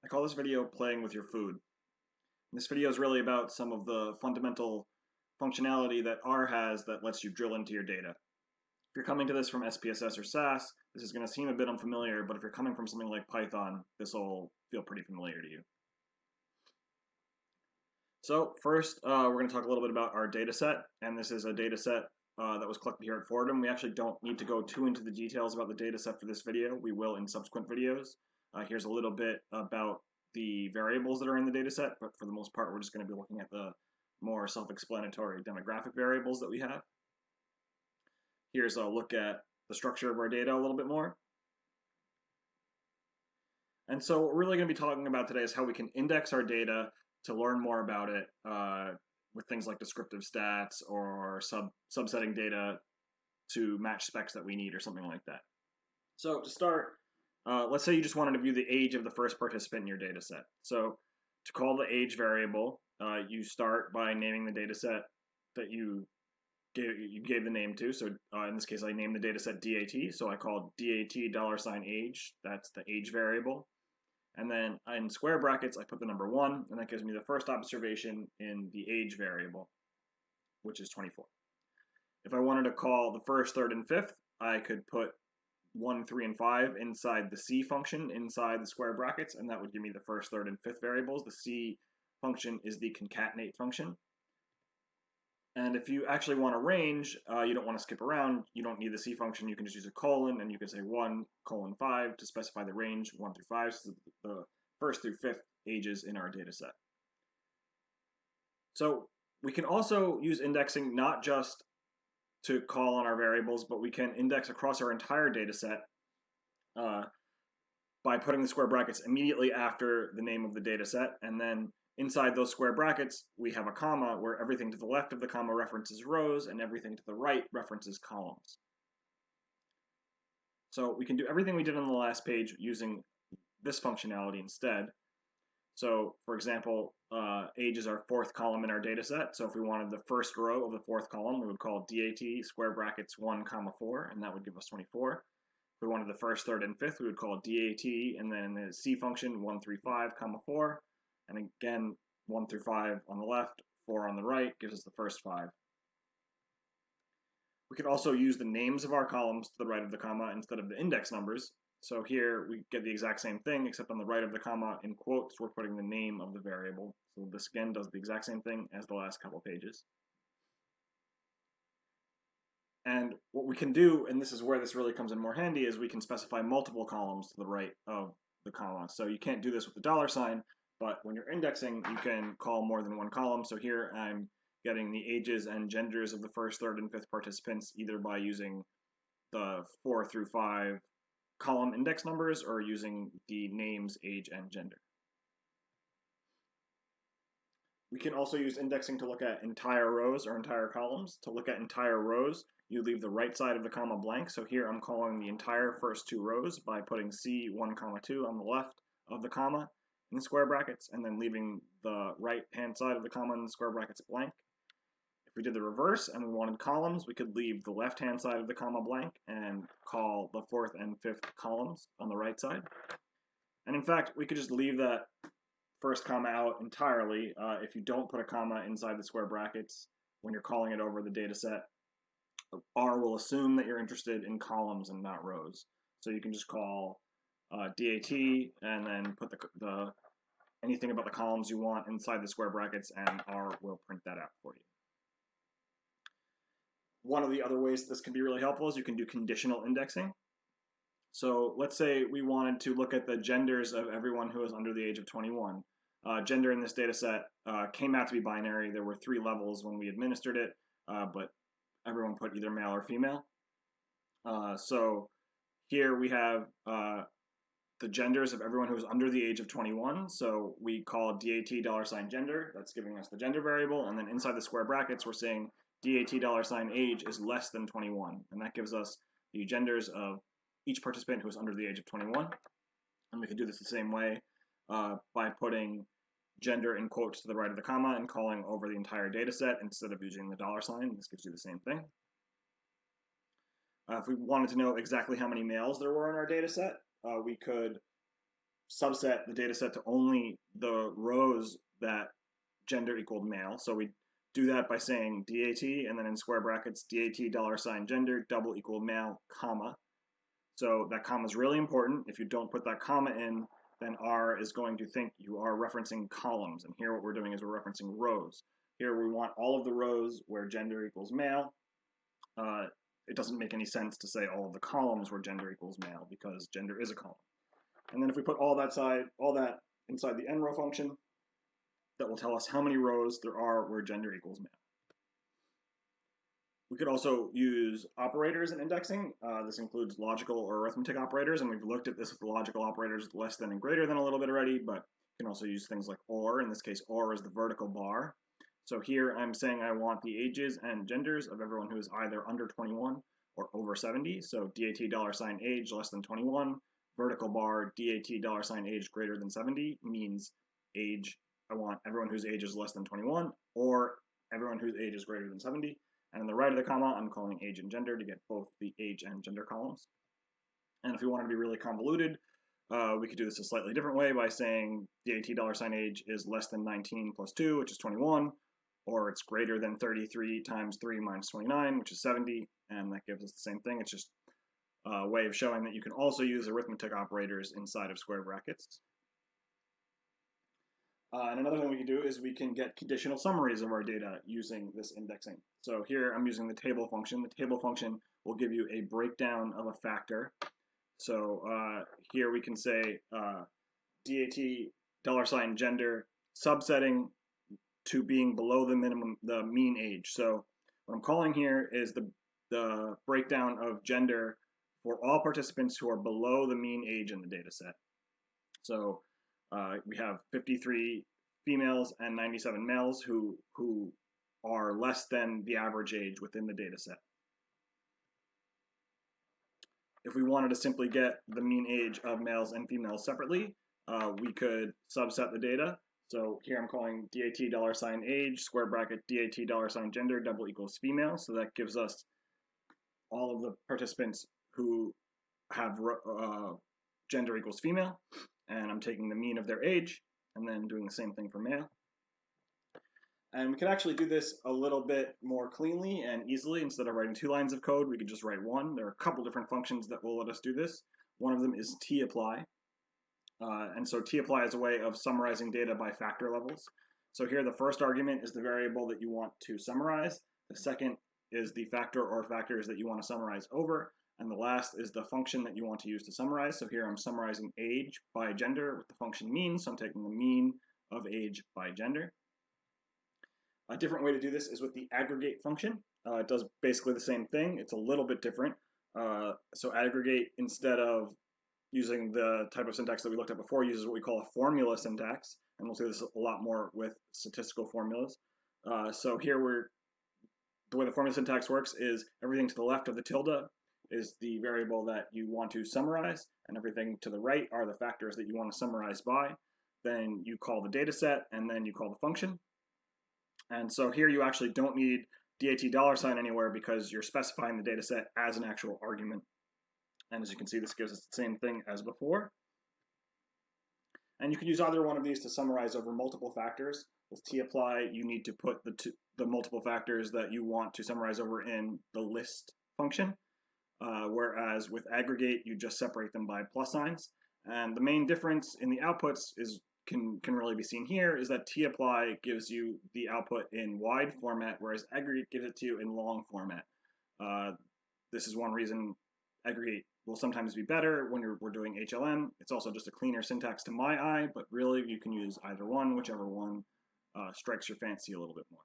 I call this video Playing with Your Food. This video is really about some of the fundamental functionality that R has that lets you drill into your data. If you're coming to this from SPSS or SAS, this is going to seem a bit unfamiliar, but if you're coming from something like Python, this will feel pretty familiar to you. So first, we're going to talk a little bit about our data set, and this is a data set that was collected here at Fordham. We actually don't need to go too into the details about the data set for this video. We will in subsequent videos. Here's a little bit about the variables that are in the data set, but for the most part, we're just going to be looking at the more self-explanatory demographic variables that we have. Here's a look at the structure of our data a little bit more. And so what we're really going to be talking about today is how we can index our data to learn more about it with things like descriptive stats or subsetting data to match specs that we need or something like that. So to start, let's say you just wanted to view the age of the first participant in your data set. So to call the age variable, you start by naming the data set that you gave the name to. So in this case, I named the data set DAT. So I called DAT $age. That's the age variable. And then in square brackets, I put the number 1, and that gives me the first observation in the age variable, which is 24. If I wanted to call the first, third, and fifth, I could put 1, 3, and 5 inside the C function inside the square brackets, and that would give me the first, third, and fifth variables. The C function is the concatenate function. And if you actually want a range, you don't want to skip around, you don't need the C function, you can just use a colon, and you can say 1, 5 to specify the range, 1 through 5, so the first through fifth ages in our data set. So we can also use indexing not just to call on our variables, but we can index across our entire data set by putting the square brackets immediately after the name of the data set, and then inside those square brackets, we have a comma where everything to the left of the comma references rows and everything to the right references columns. So we can do everything we did on the last page using this functionality instead. So for example, age is our fourth column in our data set. So if we wanted the first row of the fourth column, we would call DAT square brackets 1, 4, and that would give us 24. If we wanted the first, third, and fifth, we would call DAT and then the C function 1, 3, 5, 4. And again, 1 through 5 on the left, 4 on the right gives us the first 5. We could also use the names of our columns to the right of the comma instead of the index numbers. So here we get the exact same thing, except on the right of the comma in quotes, we're putting the name of the variable. So this again does the exact same thing as the last couple pages. And what we can do, and this is where this really comes in more handy, is we can specify multiple columns to the right of the comma. So you can't do this with the $sign, but when you're indexing, you can call more than one column. So here I'm getting the ages and genders of the first, third, and fifth participants either by using the 4 through 5 column index numbers or using the names, age, and gender. We can also use indexing to look at entire rows or entire columns. To look at entire rows, you leave the right side of the comma blank. So here I'm calling the entire first 2 rows by putting C1, 2 on the left of the comma in the square brackets, and then leaving the right-hand side of the comma in the square brackets blank. If we did the reverse and we wanted columns, we could leave the left-hand side of the comma blank and call the fourth and fifth columns on the right side. And in fact, we could just leave that first comma out entirely. If you don't put a comma inside the square brackets when you're calling it over the data set, R will assume that you're interested in columns and not rows. So you can just call DAT and then put the anything about the columns you want inside the square brackets, and R will print that out for you. One of the other ways this can be really helpful is you can do conditional indexing. So let's say we wanted to look at the genders of everyone who is under the age of 21. Gender in this data set came out to be binary. There were 3 levels when we administered it, but everyone put either male or female. So here we have the genders of everyone who is under the age of 21. So we call DAT $gender. That's giving us the gender variable. And then inside the square brackets, we're saying DAT $age is less than 21. And that gives us the genders of each participant who is under the age of 21. And we can do this the same way by putting gender in quotes to the right of the comma and calling over the entire data set instead of using the $sign. This gives you the same thing. If we wanted to know exactly how many males there were in our data set, we could subset the data set to only the rows that gender equaled male. So we do that by saying DAT and then in square brackets DAT $gender double equal male, comma. So that comma is really important. If you don't put that comma in, then R is going to think you are referencing columns. And here what we're doing is we're referencing rows. Here we want all of the rows where gender equals male. It doesn't make any sense to say all of the columns where gender equals male because gender is a column. And then if we put all that inside the nrow function, that will tell us how many rows there are where gender equals male. We could also use operators in indexing. This includes logical or arithmetic operators, and we've looked at this with logical operators less than and greater than a little bit already, but you can also use things like OR. In this case, OR is the vertical bar. So here I'm saying I want the ages and genders of everyone who is either under 21 or over 70. So DAT $age less than 21, vertical bar DAT $age greater than 70 means age. I want everyone whose age is less than 21 or everyone whose age is greater than 70. And on the right of the comma, I'm calling age and gender to get both the age and gender columns. And if we wanted to be really convoluted, we could do this a slightly different way by saying DAT $age is less than 19 plus 2, which is 21, or it's greater than 33 times 3 minus 29, which is 70, and that gives us the same thing. It's just a way of showing that you can also use arithmetic operators inside of square brackets. And another thing we can do is we can get conditional summaries of our data using this indexing. So here I'm using the table function. The table function will give you a breakdown of a factor. So here we can say DAT $gender subsetting to being below the mean age. So what I'm calling here is the breakdown of gender for all participants who are below the mean age in the data set. So we have 53 females and 97 males who are less than the average age within the data set. If we wanted to simply get the mean age of males and females separately, we could subset the data. So here I'm calling DAT $age, square bracket DAT $gender double equals female. So that gives us all of the participants who have gender equals female. And I'm taking the mean of their age and then doing the same thing for male. And we could actually do this a little bit more cleanly and easily. Instead of writing 2 lines of code, we could just write 1. There are a couple different functions that will let us do this. One of them is tapply. And so tapply is a way of summarizing data by factor levels. So here the first argument is the variable that you want to summarize. The second is the factor or factors that you want to summarize over. And the last is the function that you want to use to summarize. So here I'm summarizing age by gender with the function mean. So I'm taking the mean of age by gender. A different way to do this is with the aggregate function. It does basically the same thing. It's a little bit different. So aggregate, instead of using the type of syntax that we looked at before, uses what we call a formula syntax. And we'll see this a lot more with statistical formulas. So here the way the formula syntax works is everything to the left of the tilde is the variable that you want to summarize, and everything to the right are the factors that you want to summarize by. Then you call the data set, and then you call the function. And so here you actually don't need DAT $ anywhere because you're specifying the data set as an actual argument. And as you can see, this gives us the same thing as before. And you can use either one of these to summarize over multiple factors. With tapply, you need to put the multiple factors that you want to summarize over in the list function. Whereas with aggregate, you just separate them by plus signs. And the main difference in the outputs can really be seen here is that tapply gives you the output in wide format, whereas aggregate gives it to you in long format. This is one reason aggregate will sometimes be better when we're doing HLM. It's also just a cleaner syntax to my eye, but really you can use either one, whichever one strikes your fancy a little bit more.